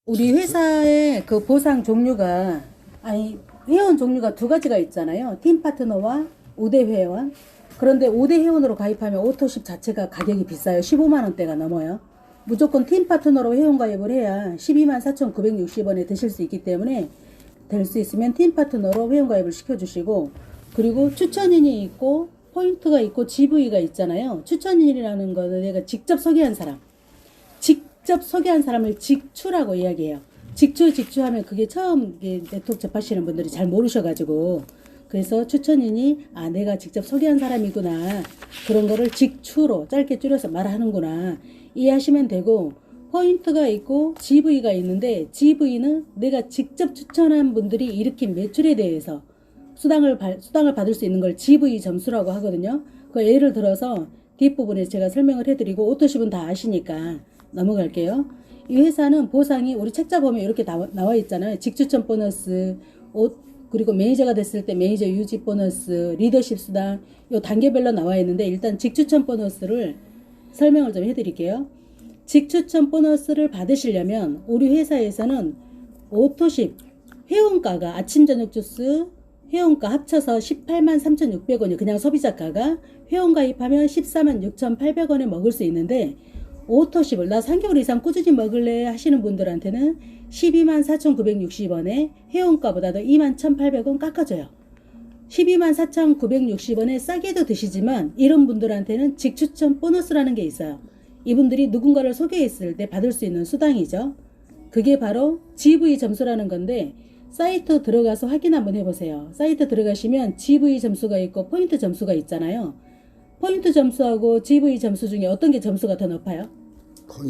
우리 회사의 그 보상 종류가, 회원 종류가 두 가지가 있잖아요. 팀 파트너와 우대 회원. 그런데 우대 회원으로 가입하면 오토십 자체가 가격이 비싸요. 15만 원대가 넘어요. 무조건 팀 파트너로 회원 가입을 해야 12만 4,960원에 드실 수 있기 때문에 될 수 있으면 팀 파트너로 회원 가입을 시켜주시고, 그리고 추천인이 있고 포인트가 있고 GV가 있잖아요. 추천인이라는 거는 내가 직접 소개한 사람. 직접 소개한 사람을 직추라고 이야기해요. 직추하면 그게 처음 네트워크 접하시는 분들이 잘 모르셔가지고, 그래서 추천인이 내가 직접 소개한 사람이구나, 그런 거를 직추로 짧게 줄여서 말하는구나 이해하시면 되고, 포인트가 있고 GV가 있는데, GV는 내가 직접 추천한 분들이 일으킨 매출에 대해서 수당을 받을 수 있는 걸 GV 점수라고 하거든요. 그 예를 들어서 뒷부분에 제가 설명을 해드리고, 오토십은 다 아시니까 넘어갈게요. 이 회사는 보상이 우리 책자 보면 이렇게 나와 있잖아요. 직추천 보너스, 그리고 매니저가 됐을 때 매니저 유지 보너스, 리더십 수당, 요 단계별로 나와 있는데, 일단 직추천 보너스를 설명을 좀 해드릴게요. 직추천 보너스를 받으시려면 우리 회사에서는 오토십 회원가가 아침 저녁 주스 회원가 합쳐서 18만 3,600원이 그냥 소비자가가, 회원 가입하면 14만 6,800원에 먹을 수 있는데, 오토십을 나 3개월 이상 꾸준히 먹을래 하시는 분들한테는 12만 4,960원에 회원가보다도 2만 1,800원 깎아줘요. 12만 4,960원에 싸게도 드시지만, 이런 분들한테는 직추천 보너스라는 게 있어요. 이분들이 누군가를 소개했을 때 받을 수 있는 수당이죠. 그게 바로 GV 점수라는 건데, 사이트 들어가서 확인 한번 해보세요. 사이트 들어가시면 GV 점수가 있고 포인트 점수가 있잖아요. 포인트 점수하고 GV 점수 중에 어떤 게 점수가 더 높아요?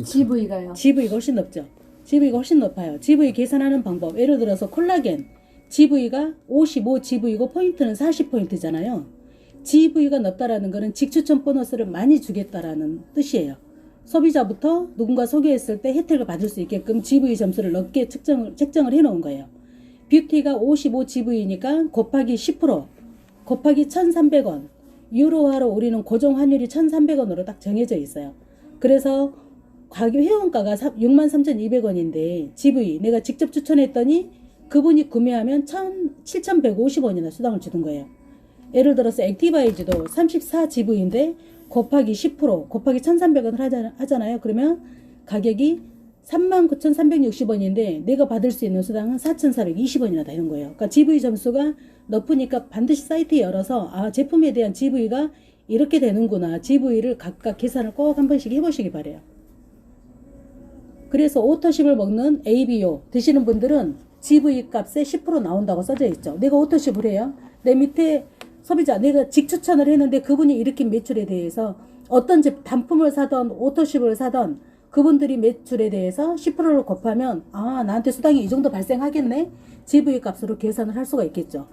GV가요. GV가 훨씬 높죠. GV가 훨씬 높아요. GV 계산하는 방법, 예를 들어서 콜라겐 GV가 55 GV고 포인트는 40포인트잖아요. GV가 높다라는 것은 직추천 보너스를 많이 주겠다라는 뜻이에요. 소비자부터 누군가 소개했을 때 혜택을 받을 수 있게끔 GV 점수를 높게 책정을 해놓은 거예요. 뷰티가 55 GV니까 곱하기 10%, 곱하기 1,300원, 유로화로 우리는 고정 환율이 1,300원으로 딱 정해져 있어요. 그래서 가격 회원가가 63,200원인데 GV 내가 직접 추천했더니 그분이 구매하면 7,150원이나 수당을 주는 거예요. 예를 들어서 액티바이즈도 34 GV인데 곱하기 10%, 곱하기 1,300원을 하잖아요. 그러면 가격이 39,360원인데 내가 받을 수 있는 수당은 4,420원이나 되는 거예요. 그러니까 GV 점수가 높으니까 반드시 사이트 열어서 제품에 대한 GV가 이렇게 되는구나, GV를 각각 계산을 꼭 한 번씩 해보시기 바래요. 그래서 오토십을 먹는 ABO 드시는 분들은 GV 값에 10% 나온다고 써져 있죠. 내가 오토십을 해요. 내 밑에 소비자, 내가 직추천을 했는데 그분이 일으킨 매출에 대해서 어떤 단품을 사던 오토십을 사던 그분들이 매출에 대해서 10%를 곱하면 나한테 수당이 이 정도 발생하겠네, GV 값으로 계산을 할 수가 있겠죠.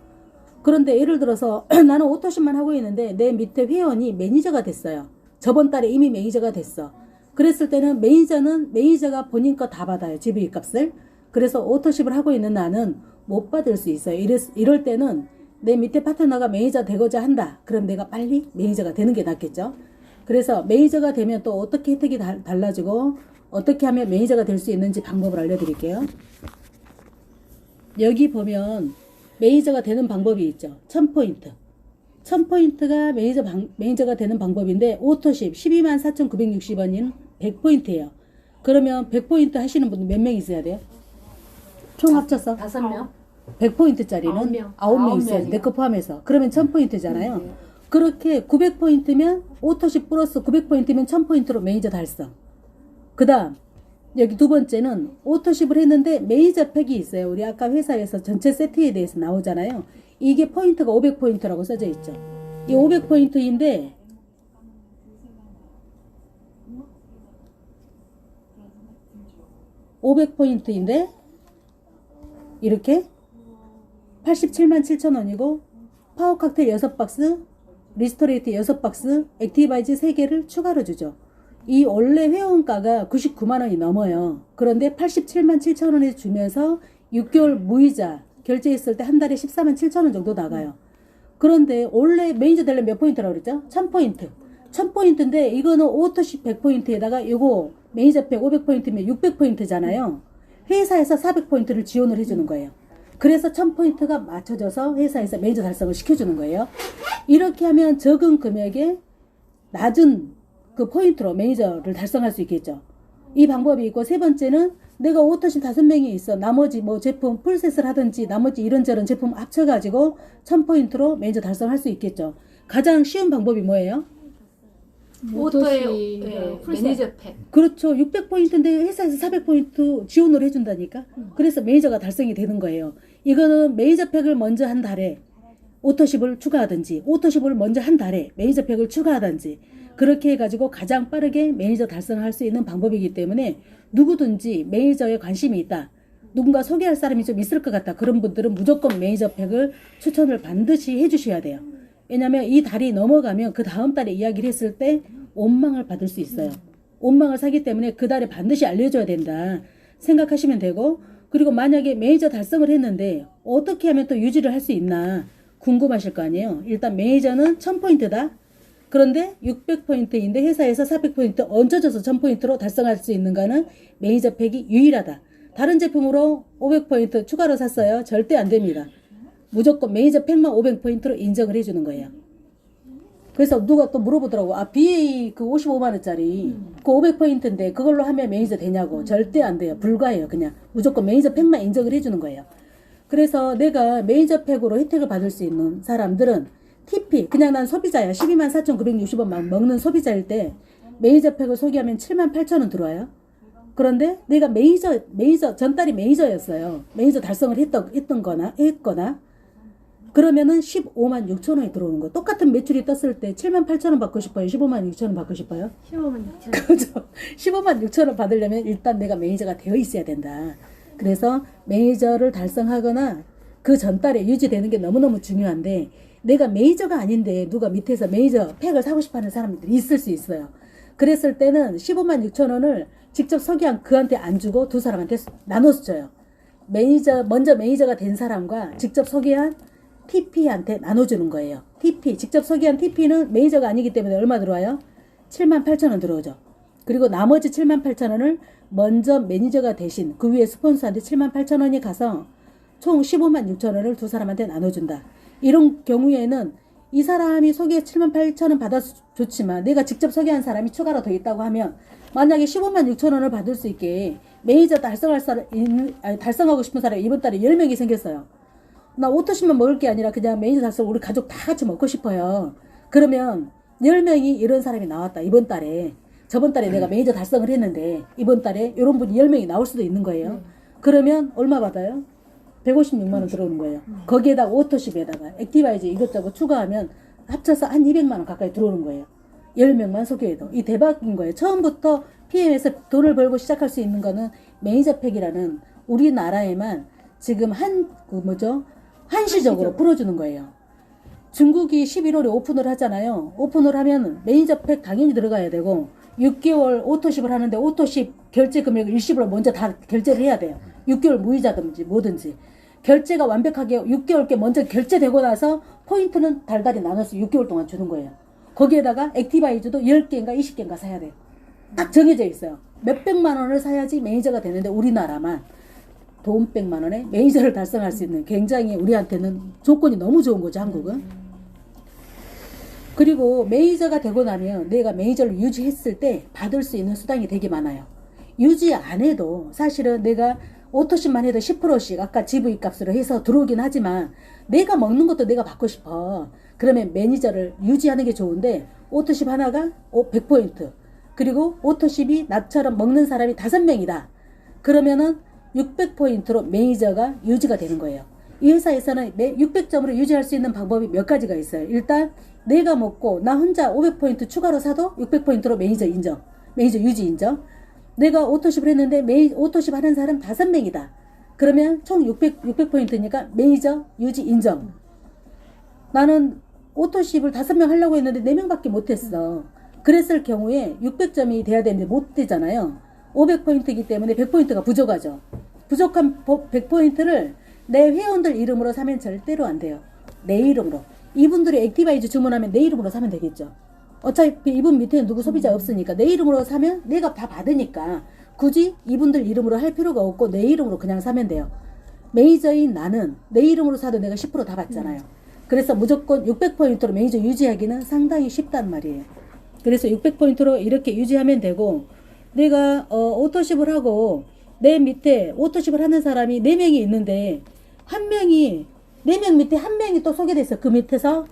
그런데 예를 들어서 나는 오토십만 하고 있는데 내 밑에 회원이 매니저가 됐어요. 저번 달에 이미 매니저가 됐어. 그랬을 때는 매니저가 본인 거 다 받아요, GV 값을. 그래서 오토십을 하고 있는 나는 못 받을 수 있어요. 이럴 때는 내 밑에 파트너가 매니저 되고자 한다. 그럼 내가 빨리 매니저가 되는 게 낫겠죠. 그래서 매니저가 되면 또 어떻게 혜택이 달라지고 어떻게 하면 매니저가 될 수 있는지 방법을 알려드릴게요. 여기 보면 매니저가 되는 방법이 있죠. 1000포인트. 1000포인트가 매니저가 되는 방법인데, 오토십 12만 4,960원인 100포인트예요. 그러면 100포인트 하시는 분은 몇 명 있어야 돼요? 총 합쳐서? 5명? 100포인트짜리는 9명 있어야 돼. 내 거 포함해서. 그러면 1000포인트잖아요. 그렇게 900포인트면 오토십 플러스 900포인트면 1000포인트로 매니저 달성. 그 다음 여기 두 번째는 오토십을 했는데 매니저 팩이 있어요. 우리 아까 회사에서 전체 세트에 대해서 나오잖아요. 이게 포인트가 500포인트라고 써져 있죠. 이 500포인트인데 이렇게 87만 7천원이고 파워 칵테일 6박스, 리스토레이트 6박스, 액티바이즈 3개를 추가로 주죠. 이 원래 회원가가 99만원이 넘어요. 그런데 87만 7천원에 주면서 6개월 무이자 결제했을 때 한 달에 14만 7천원 정도 나가요. 그런데 원래 매니저 되려면 몇 포인트라고 그랬죠? 1000포인트. 1000포인트인데 이거는 오토십 100포인트에다가 이거 매니저 팩 500포인트면 600포인트잖아요. 회사에서 400포인트를 지원을 해주는 거예요. 그래서 1000포인트가 맞춰져서 회사에서 매니저 달성을 시켜주는 거예요. 이렇게 하면 적은 금액에 낮은 그 포인트로 매니저를 달성할 수 있겠죠. 이 방법이 있고, 세 번째는 내가 오토십 5명이 있어. 나머지 뭐 제품 풀셋을 하든지 나머지 이런저런 제품 합쳐가지고 1000포인트로 매니저 달성할 수 있겠죠. 가장 쉬운 방법이 뭐예요? 오토시 매니저 팩. 그렇죠. 600포인트인데 회사에서 400포인트 지원을 해준다니까. 그래서 매니저가 달성이 되는 거예요. 이거는 매니저 팩을 먼저 한 달에 오토십을 추가하든지, 오토십을 먼저 한 달에 매니저 팩을 추가하든지, 그렇게 해가지고 가장 빠르게 매니저 달성할 수 있는 방법이기 때문에 누구든지 매니저에 관심이 있다, 누군가 소개할 사람이 좀 있을 것 같다, 그런 분들은 무조건 매니저 팩을 추천을 반드시 해주셔야 돼요. 왜냐면 이 달이 넘어가면 그 다음 달에 이야기를 했을 때 원망을 받을 수 있어요. 원망을 사기 때문에 그 달에 반드시 알려줘야 된다 생각하시면 되고, 그리고 만약에 매니저 달성을 했는데 어떻게 하면 또 유지를 할 수 있나 궁금하실 거 아니에요. 일단 매니저는 1000포인트다. 그런데 600포인트인데 회사에서 400포인트 얹어져서 1000포인트로 달성할 수 있는가는 매니저 팩이 유일하다. 다른 제품으로 500포인트 추가로 샀어요. 절대 안 됩니다. 무조건 매니저 팩만 500포인트로 인정을 해주는 거예요. 그래서 누가 또 물어보더라고. 아, BA 그 55만원짜리 그 500포인트인데 그걸로 하면 매니저 되냐고. 절대 안 돼요. 불가해요. 그냥 무조건 매니저 팩만 인정을 해주는 거예요. 그래서 내가 매니저 팩으로 혜택을 받을 수 있는 사람들은 TP, 그냥 난 소비자야. 124,960원만 먹는 소비자일 때 매니저 팩을 소개하면 78,000원 들어와요. 그런데 내가 매니저 전달이 매니저였어요. 매니저 달성을 했거나 그러면은 156,000원이 들어오는 거. 똑같은 매출이 떴을 때 78,000원 받고 싶어요? 156,000원 받고 싶어요? 15만 6천. 그죠? 156,000원 받으려면 일단 내가 매니저가 되어 있어야 된다. 그래서 매니저를 달성하거나 그 전달에 유지되는 게 너무너무 중요한데, 내가 매니저가 아닌데 누가 밑에서 매니저 팩을 사고 싶어하는 사람들이 있을 수 있어요. 그랬을 때는 156,000원을 직접 소개한 그한테 안 주고 두 사람한테 나눠서 줘요. 먼저 매니저가 된 사람과 직접 소개한 TP한테 나눠주는 거예요. TP, 직접 소개한 TP는 매니저가 아니기 때문에 얼마 들어와요? 78,000원 들어오죠. 그리고 나머지 78,000원을 먼저 매니저가 대신 그 위에 스폰서한테 78,000원이 가서 총 156,000원을 두 사람한테 나눠준다. 이런 경우에는 이 사람이 소개 78,000원 받아서 좋지만 내가 직접 소개한 사람이 추가로 더 있다고 하면, 만약에 156,000원을 받을 수 있게 매니저 달성하고 싶은 사람이 이번 달에 10명이 생겼어요. 나 오토십만 먹을 게 아니라 그냥 매니저 달성 우리 가족 다 같이 먹고 싶어요. 그러면 10명이 이런 사람이 나왔다. 이번 달에. 저번 달에 내가 매니저 달성을 했는데 이번 달에 이런 분이 10명이 나올 수도 있는 거예요. 그러면 얼마 받아요? 156만원 들어오는 거예요. 거기에다가 오토십에다가 액티바이즈 이것저것 추가하면 합쳐서 한 200만원 가까이 들어오는 거예요. 10명만 소개해도. 이 대박인 거예요. 처음부터 PM에서 돈을 벌고 시작할 수 있는 거는 매니저 팩이라는 우리나라에만 지금 한시적으로 풀어주는 거예요. 중국이 11월에 오픈을 하잖아요. 오픈을 하면 매니저 팩 당연히 들어가야 되고, 6개월 오토십을 하는데 오토십 결제 금액을 일시불로 먼저 다 결제를 해야 돼요. 6개월 무이자든지 뭐든지. 결제가 완벽하게 6개월께 먼저 결제되고 나서 포인트는 달달이 나눠서 6개월 동안 주는 거예요. 거기에다가 액티바이즈도 10개인가 20개인가 사야 돼요. 딱 정해져 있어요. 몇백만 원을 사야지 매니저가 되는데, 우리나라만 돈 100만 원에 매니저를 달성할 수 있는, 굉장히 우리한테는 조건이 너무 좋은 거죠, 한국은. 그리고 매니저가 되고 나면 내가 매니저를 유지했을 때 받을 수 있는 수당이 되게 많아요. 유지 안 해도 사실은 내가 오토십만 해도 10%씩 아까 GV 값으로 해서 들어오긴 하지만, 내가 먹는 것도 내가 받고 싶어. 그러면 매니저를 유지하는 게 좋은데, 오토십 하나가 100포인트, 그리고 오토십이 나처럼 먹는 사람이 5명이다. 그러면은 600포인트로 매니저가 유지가 되는 거예요. 이 회사에서는 600점으로 유지할 수 있는 방법이 몇 가지가 있어요. 일단 내가 먹고 나 혼자 500포인트 추가로 사도 600포인트로 매니저 인정, 매니저 유지 인정. 내가 오토십을 했는데 오토십 하는 사람 5명이다. 그러면 총 600포인트니까 매니저 유지 인정. 나는 오토십을 5명 하려고 했는데 4명밖에 못했어. 그랬을 경우에 600점이 돼야 되는데 못 되잖아요. 500포인트이기 때문에 100포인트가 부족하죠. 부족한 100포인트를 내 회원들 이름으로 사면 절대로 안 돼요. 내 이름으로. 이분들이 액티바이즈 주문하면 내 이름으로 사면 되겠죠. 어차피 이분 밑에는 누구 소비자 없으니까 내 이름으로 사면 내가 다 받으니까 굳이 이분들 이름으로 할 필요가 없고 내 이름으로 그냥 사면 돼요. 매니저인 나는 내 이름으로 사도 내가 10% 다 받잖아요. 그래서 무조건 600포인트로 매니저 유지하기는 상당히 쉽단 말이에요. 그래서 600포인트로 이렇게 유지하면 되고, 내가 오토십을 하고 내 밑에 오토십을 하는 사람이 4명이 있는데 한 명이 4명 밑에 한 명이 또 소개됐어. 그 밑에서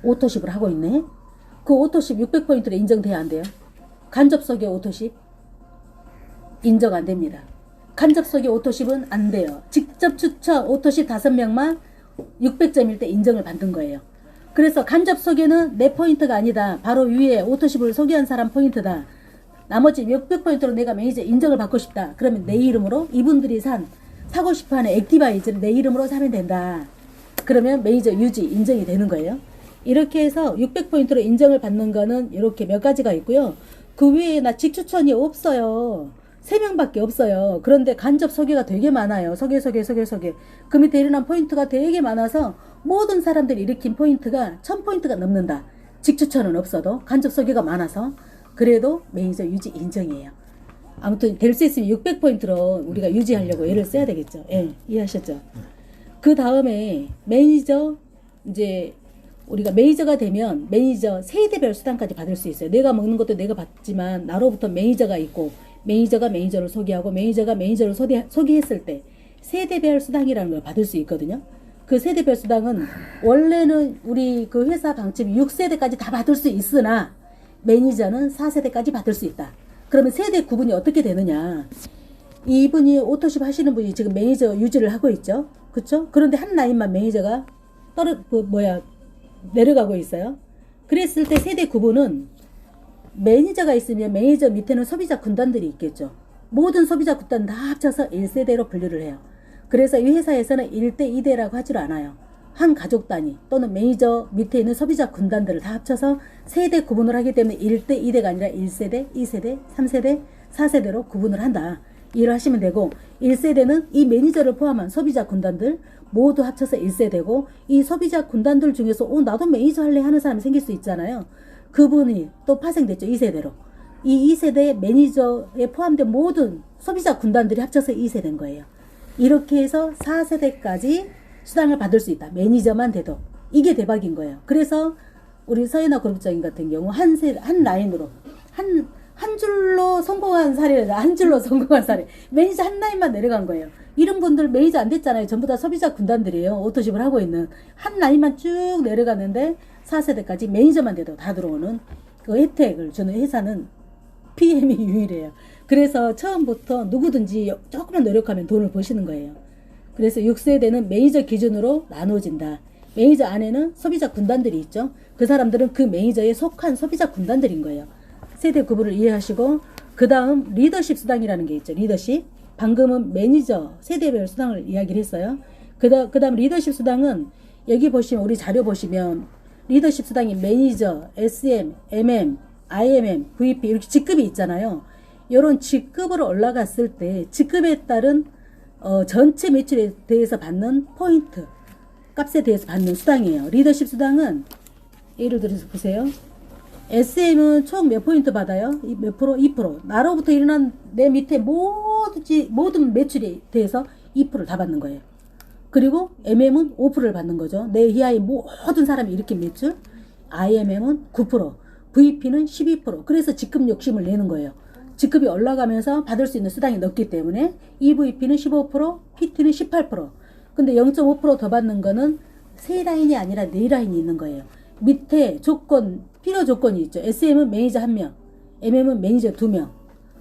오토십을 하고 있네. 그 오토십 600포인트로 인정돼야 안 돼요? 간접 소개 오토십 인정 안 됩니다. 간접 소개 오토십은 안 돼요. 직접 추천 오토십 5명만 600점일 때 인정을 받는 거예요. 그래서 간접 소개는 내 포인트가 아니다. 바로 위에 오토십을 소개한 사람 포인트다. 나머지 600포인트로 내가 매니저 인정을 받고 싶다. 그러면 내 이름으로 이분들이 사고 싶어하는 액티바이즈를 내 이름으로 사면 된다. 그러면 매니저 유지 인정이 되는 거예요. 이렇게 해서 600포인트로 인정을 받는 거는 이렇게 몇 가지가 있고요. 그 외에 나 직추천이 없어요. 3명밖에 없어요. 그런데 간접 소개가 되게 많아요. 소개. 그 밑에 일어난 포인트가 되게 많아서 모든 사람들이 일으킨 포인트가 1000포인트가 넘는다. 직추천은 없어도 간접 소개가 많아서 그래도 매니저 유지 인정이에요. 아무튼 될 수 있으면 600포인트로 우리가 유지하려고 애를 써야 되겠죠. 예, 이해하셨죠? 그 다음에 매니저, 이제 우리가 매니저가 되면 매니저 세대별 수당까지 받을 수 있어요. 내가 먹는 것도 내가 받지만 나로부터 매니저가 있고 매니저가 매니저를 소개하고 매니저가 매니저를 소개했을 때 세대별 수당이라는 걸 받을 수 있거든요. 그 세대별 수당은 원래는 우리 그 회사 방침이 6세대까지 다 받을 수 있으나 매니저는 4세대까지 받을 수 있다. 그러면 세대 구분이 어떻게 되느냐. 이분이 오토십 하시는 분이 지금 매니저 유지를 하고 있죠. 그쵸? 그런데 한 라인만 매니저가 내려가고 있어요. 그랬을 때 세대 구분은 매니저가 있으면 매니저 밑에는 소비자 군단들이 있겠죠. 모든 소비자 군단 다 합쳐서 1세대로 분류를 해요. 그래서 이 회사에서는 1대 2대라고 하질 않아요. 한 가족 단위 또는 매니저 밑에 있는 소비자 군단들을 다 합쳐서 세대 구분을 하기 때문에 1대 2대가 아니라 1세대, 2세대, 3세대, 4세대로 구분을 한다. 이해를 하시면 되고, 1세대는 이 매니저를 포함한 소비자 군단들 모두 합쳐서 1세대고, 이 소비자 군단들 중에서 나도 매니저 할래 하는 사람이 생길 수 있잖아요. 그분이 또 파생됐죠. 2세대로. 이 2세대 매니저에 포함된 모든 소비자 군단들이 합쳐서 2세대인 거예요. 이렇게 해서 4세대까지 수당을 받을 수 있다. 매니저만 돼도. 이게 대박인 거예요. 그래서 우리 서예나 그룹장인 같은 경우 한 라인으로 한 줄로 성공한 사례다. 한 줄로 성공한 사례. 매니저 한 라인만 내려간 거예요. 이런 분들 매니저 안 됐잖아요. 전부 다 소비자 군단들이에요. 오토십을 하고 있는. 한 라인만 쭉 내려갔는데 4세대까지 매니저만 돼도 다 들어오는 그 혜택을 주는 회사는 PM이 유일해요. 그래서 처음부터 누구든지 조금만 노력하면 돈을 버시는 거예요. 그래서 6세대는 매니저 기준으로 나눠진다. 매니저 안에는 소비자 군단들이 있죠. 그 사람들은 그 매니저에 속한 소비자 군단들인 거예요. 세대 구분을 이해하시고, 그 다음 리더십 수당이라는 게 있죠. 리더십. 방금은 매니저 세대별 수당을 이야기를 했어요. 그 다음 리더십 수당은 여기 보시면, 우리 자료 보시면 리더십 수당이 매니저, SM, MM, IMM, VP 이렇게 직급이 있잖아요. 이런 직급으로 올라갔을 때 직급에 따른 전체 매출에 대해서 받는 포인트 값에 대해서 받는 수당이에요. 리더십 수당은 예를 들어서 보세요. SM은 총 몇 포인트 받아요? 몇 프로? 2%. 나로부터 일어난 내 밑에 모든 매출에 대해서 2%를 다 받는 거예요. 그리고 MM은 5%를 받는 거죠. 내 이하의 모든 사람이 일으킨 매출. IMM은 9%, VP는 12%. 그래서 직급 욕심을 내는 거예요. 직급이 올라가면서 받을 수 있는 수당이 높기 때문에 EVP는 15%, PT는 18%. 근데 0.5% 더 받는 거는 세 라인이 아니라 네 라인이 있는 거예요. 밑에 필요 조건이 있죠. SM은 매니저 1명, MM은 매니저 2명,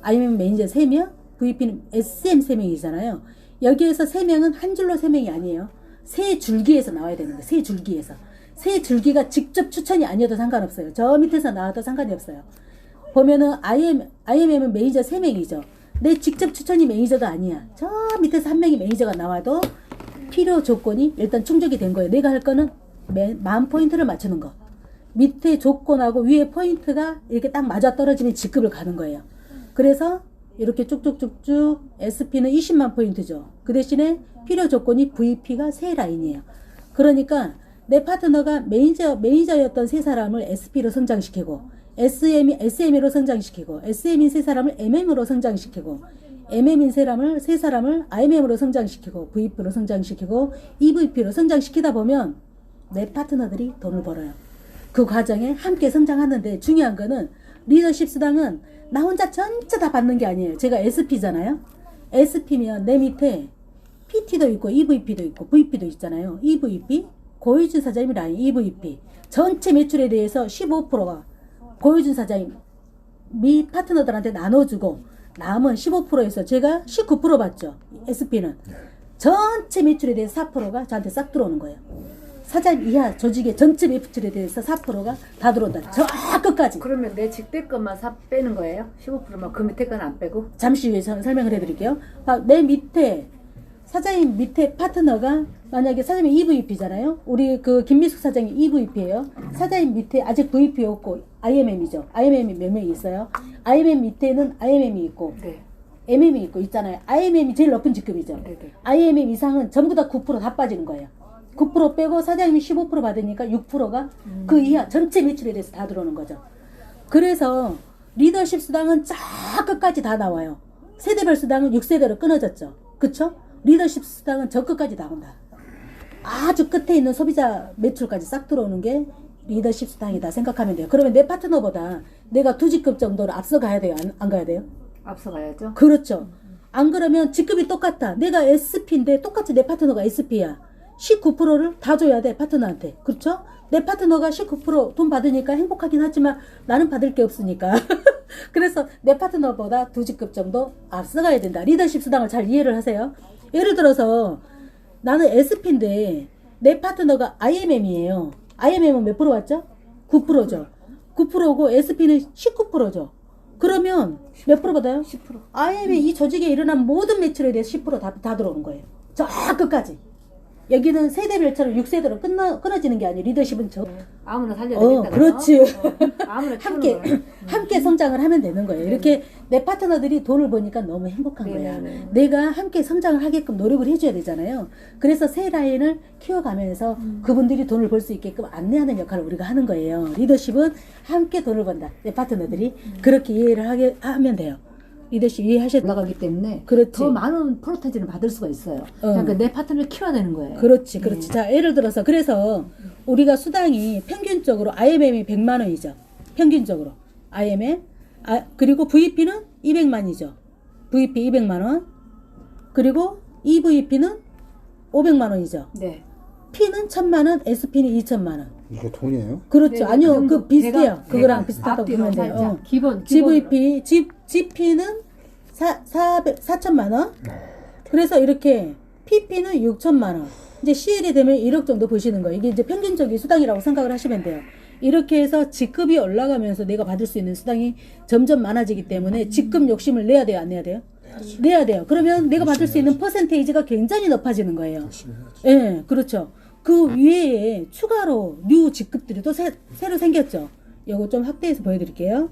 IMM은 매니저 3명, VP는 SM 3명이잖아요. 여기에서 3명은 한 줄로 3명이 아니에요. 세 줄기에서 나와야 되는 거예요. 세 줄기에서. 세 줄기가 직접 추천이 아니어도 상관없어요. 저 밑에서 나와도 상관이 없어요. 보면은 IMM은 매니저 3명이죠. 내 직접 추천이 매니저도 아니야. 저 밑에서 한 명이 매니저가 나와도 필요 조건이 일단 충족이 된 거예요. 내가 할 거는 10,000포인트를 맞추는 거. 밑에 조건하고 위에 포인트가 이렇게 딱 맞아 떨어지면 직급을 가는 거예요. 그래서 이렇게 쭉쭉쭉쭉 SP는 20만 포인트죠. 그 대신에 필요 조건이 VP가 세 라인이에요. 그러니까 내 파트너가 매니저였던 세 사람을 SP로 성장시키고 SME로 성장시키고, SM인 세 사람을 MM으로 성장시키고, MM인 세 사람을 IMM으로 성장시키고, VP로 성장시키고, EVP로 성장시키다 보면 내 파트너들이 돈을 벌어요. 그 과정에 함께 성장하는데 중요한 거는 리더십 수당은 나 혼자 전체 다 받는 게 아니에요. 제가 SP잖아요. SP면 내 밑에 PT도 있고 EVP도 있고 VP도 있잖아요. EVP, 고유준 사장님 라인 EVP. 전체 매출에 대해서 15%가 고유준 사장님 미 파트너들한테 나눠주고 남은 15%에서 제가 19% 받죠. SP는. 전체 매출에 대해서 4%가 저한테 싹 들어오는 거예요. 사장님 이하 조직의 전체 매출에 대해서 4%가 다 들어온다. 저 끝까지. 그러면 내 직대 것만 빼는 거예요? 15%만 그 밑에 건 안 빼고? 잠시 후에 설명을 해드릴게요. 내 밑에 사장님 밑에 파트너가 만약에 사장님 EVP잖아요. 우리 그 김미숙 사장님 EVP예요. 사장님 밑에 아직 VP 없고 IMM이죠. IMM이 몇 명이 있어요. IMM 밑에는 IMM이 있고 네. MM이 있고 있잖아요. IMM이 제일 높은 직급이죠. 네네. IMM 이상은 전부 다 9%다 빠지는 거예요. 9% 빼고 사장님이 15% 받으니까 6%가 그 이하 전체 매출에 대해서 다 들어오는 거죠. 그래서 리더십 수당은 쫙 끝까지 다 나와요. 세대별 수당은 6세대로 끊어졌죠. 그쵸? 리더십 수당은 저 끝까지 나온다. 아주 끝에 있는 소비자 매출까지 싹 들어오는 게 리더십 수당이다 생각하면 돼요. 그러면 내 파트너보다 내가 2직급 정도로 앞서 가야 돼요? 안 가야 돼요? 앞서 가야죠. 그렇죠. 안 그러면 직급이 똑같아. 내가 SP인데 똑같이 내 파트너가 SP야. 19%를 다 줘야 돼 파트너한테. 그렇죠? 내 파트너가 19%돈 받으니까 행복하긴 하지만 나는 받을 게 없으니까. 그래서 내 파트너보다 2직급 정도 앞서가야 된다. 리더십 수당을 잘 이해를 하세요. 예를 들어서 나는 SP인데 내 파트너가 IMM이에요. IMM은 몇 프로 왔죠? 9%죠. 9%고 SP는 19%죠. 그러면 몇 프로 받아요? 10%. IMM 이 조직에 일어난 모든 매출에 대해서 10% 다 들어오는 거예요. 저 끝까지. 여기는 세대별처럼 6세대로 끊어지는 게 아니에요. 리더십은 아무나 살려야 되겠다. 그렇지. 아무나 함께 성장을 하면 되는 거예요. 이렇게 내 파트너들이 돈을 버니까 너무 행복한 거야. 네네. 내가 함께 성장을 하게끔 노력을 해줘야 되잖아요. 그래서 새 라인을 키워가면서 그분들이 돈을 벌 수 있게끔 안내하는 역할을 우리가 하는 거예요. 리더십은 함께 돈을 번다. 내 파트너들이 그렇게 이해를 하면 돼요. 리더십 이해하셨죠? 올라가기 때문에 그렇지. 더 많은 프로테이지를 받을 수가 있어요. 그러니까 내 파트너를 키워야 되는 거예요. 그렇지. 자, 예를 들어서 그래서 우리가 수당이 평균적으로 IMM이 100만 원이죠. 평균적으로 IMM 그리고 VP는 200만이죠. VP 200만 원. 그리고 EVP는 500만 원이죠. 네. P는 1000만 원, SP는 2000만 원. 이게 돈이에요? 그렇죠. 네, 아니요. 그 정도 그 비슷해요. 대각, 그거랑 대각. 비슷하다고 앞뒤로 보면 돼요. 살짝. 기본 GVP, GP는 4천만 원. 그래서 이렇게 PP는 6천만 원. 이제 CL이 되면 1억 정도 보시는 거예요. 이게 이제 평균적인 수당이라고 생각을 하시면 돼요. 이렇게 해서 직급이 올라가면서 내가 받을 수 있는 수당이 점점 많아지기 때문에 직급 욕심을 내야 돼요? 안 내야 돼요? 내야 돼요. 그러면 내가 받을 수 있는 퍼센테이지가 굉장히 높아지는 거예요. 예, 그렇죠. 그 위에 추가로 뉴 직급들이 또 새로 생겼죠. 이거 좀 확대해서 보여드릴게요.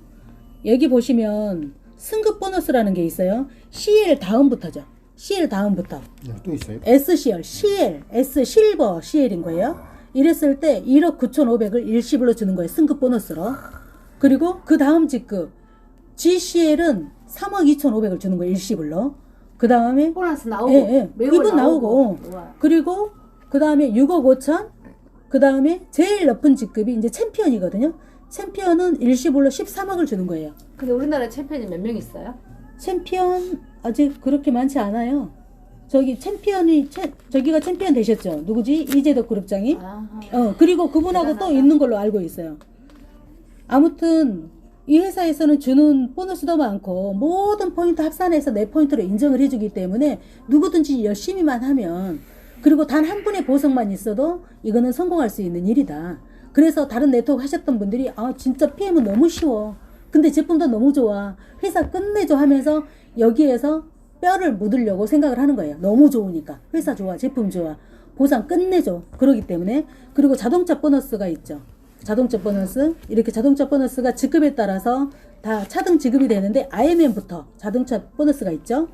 여기 보시면 승급 보너스라는 게 있어요. CL 다음부터죠. CL 다음부터. 또 있어요? SCL, CL, S 실버 CL인 거예요. 이랬을 때 1억 9,500을 일시불로 주는 거예요. 승급 보너스로. 그리고 그 다음 직급 GCL은 3억 2,500을 주는 거예요. 일시불로. 그 다음에 보너스 나오고 매월 이분 나오고. 우와. 그리고 그 다음에 6억 5천. 그 다음에 제일 높은 직급이 이제 챔피언이거든요. 챔피언은 일시불로 13억을 주는 거예요. 근데 우리나라 챔피언이 몇 명 있어요? 챔피언 아직 그렇게 많지 않아요. 저기 챔피언이 저기가 챔피언 되셨죠? 누구지? 이재덕 그룹장이. 그리고 그분하고 대단하다. 또 있는 걸로 알고 있어요. 아무튼 이 회사에서는 주는 보너스도 많고 모든 포인트 합산해서 내 포인트로 인정을 해주기 때문에 누구든지 열심히만 하면, 그리고 단 한 분의 보석만 있어도 이거는 성공할 수 있는 일이다. 그래서 다른 네트워크 하셨던 분들이 진짜 PM은 너무 쉬워. 근데 제품도 너무 좋아. 회사 끝내줘 하면서 여기에서 뼈를 묻으려고 생각을 하는 거예요. 너무 좋으니까. 회사 좋아, 제품 좋아, 보상 끝내줘. 그러기 때문에. 그리고 자동차 보너스가 있죠. 자동차 보너스. 이렇게 자동차 보너스가 직급에 따라서 다 차등 지급이 되는데 IMM부터 자동차 보너스가 있죠.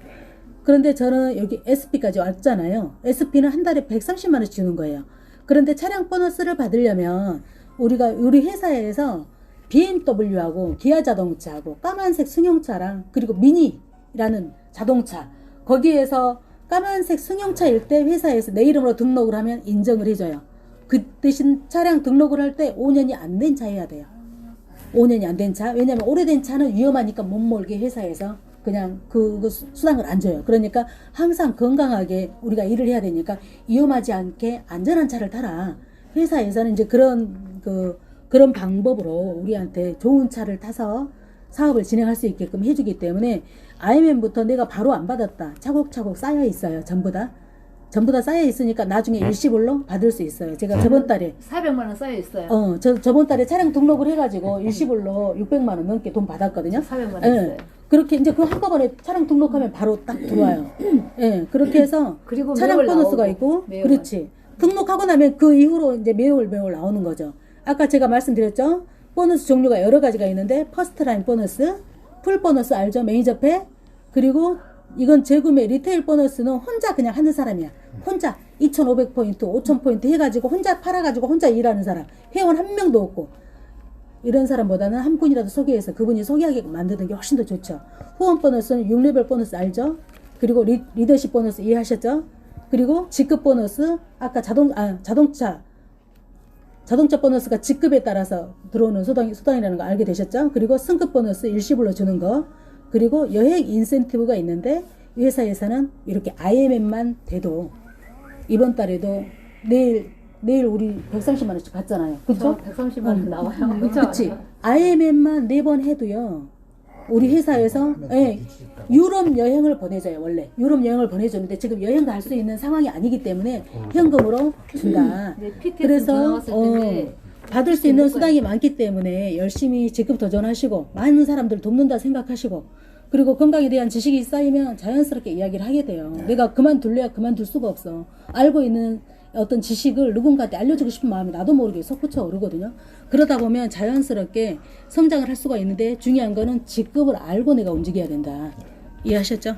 그런데 저는 여기 SP까지 왔잖아요. SP는 한 달에 130만 원씩 주는 거예요. 그런데 차량 보너스를 받으려면 우리 회사에서 BMW하고 기아 자동차하고 까만색 승용차랑 그리고 미니라는 자동차 거기에서 까만색 승용차일 때 회사에서 내 이름으로 등록을 하면 인정을 해줘요. 그 대신 차량 등록을 할 때 5년이 안 된 차 해야 돼요. 5년이 안 된 차. 왜냐면 오래된 차는 위험하니까 못 몰게 회사에서 그냥 그 수당을 안 줘요. 그러니까 항상 건강하게 우리가 일을 해야 되니까 위험하지 않게 안전한 차를 타라. 회사에서는 이제 그런 방법으로 우리한테 좋은 차를 타서 사업을 진행할 수 있게끔 해주기 때문에 IMM부터 내가 바로 안 받았다. 차곡차곡 쌓여 있어요. 전부 다 쌓여 있으니까 나중에 일시불로 받을 수 있어요. 제가 저번 달에 400만 원 쌓여 있어요. 저번 달에 차량 등록을 해가지고 일시불로 600만 원 넘게 돈 받았거든요. 400만 원 예. 있어요. 그렇게 이제 그 한꺼번에 차량 등록하면 바로 딱 들어와요. 예. 그렇게 해서 그리고 차량 매월 보너스가 나오고, 있고, 매월. 그렇지. 등록하고 나면 그 이후로 이제 매월 나오는 거죠. 아까 제가 말씀드렸죠. 보너스 종류가 여러 가지가 있는데 퍼스트 라인 보너스, 풀 보너스 알죠? 매니저페. 그리고 이건 재구매 리테일 보너스는 혼자 그냥 하는 사람이야. 혼자 2,500포인트, 5,000포인트 해가지고 혼자 팔아가지고 혼자 일하는 사람. 회원 한 명도 없고. 이런 사람보다는 한 분이라도 소개해서 그분이 소개하게 만드는 게 훨씬 더 좋죠. 후원 보너스는 6레벨 보너스 알죠? 그리고 리더십 보너스 이해하셨죠? 그리고 직급 보너스, 아까 자동차 보너스가 직급에 따라서 들어오는 수당이라는 거 알게 되셨죠? 그리고 승급 보너스 일시불로 주는 거. 그리고 여행 인센티브가 있는데 이 회사에서는 이렇게 IMM만 돼도 이번 달에도 내일 우리 130만 원씩 받잖아요. 그렇죠? 130만 원 나와요. 그쵸? 그렇지. IMM만 4번 해도요. 우리 회사에서 유럽 여행을 보내줘요. 원래 유럽 여행을 보내줬는데 지금 여행 갈 수 있는 상황이 아니기 때문에 현금으로 준다. 네, PTS 그래서 나왔을 텐데 받을 수 있는 수당이 많기 때문에 열심히 직급 도전하시고 많은 사람들 돕는다 생각하시고 그리고 건강에 대한 지식이 쌓이면 자연스럽게 이야기를 하게 돼요. 내가 그만둘래야 그만둘 수가 없어. 알고 있는 어떤 지식을 누군가한테 알려주고 싶은 마음이 나도 모르게 솟구쳐 오르거든요. 그러다 보면 자연스럽게 성장을 할 수가 있는데 중요한 거는 직급을 알고 내가 움직여야 된다. 이해하셨죠?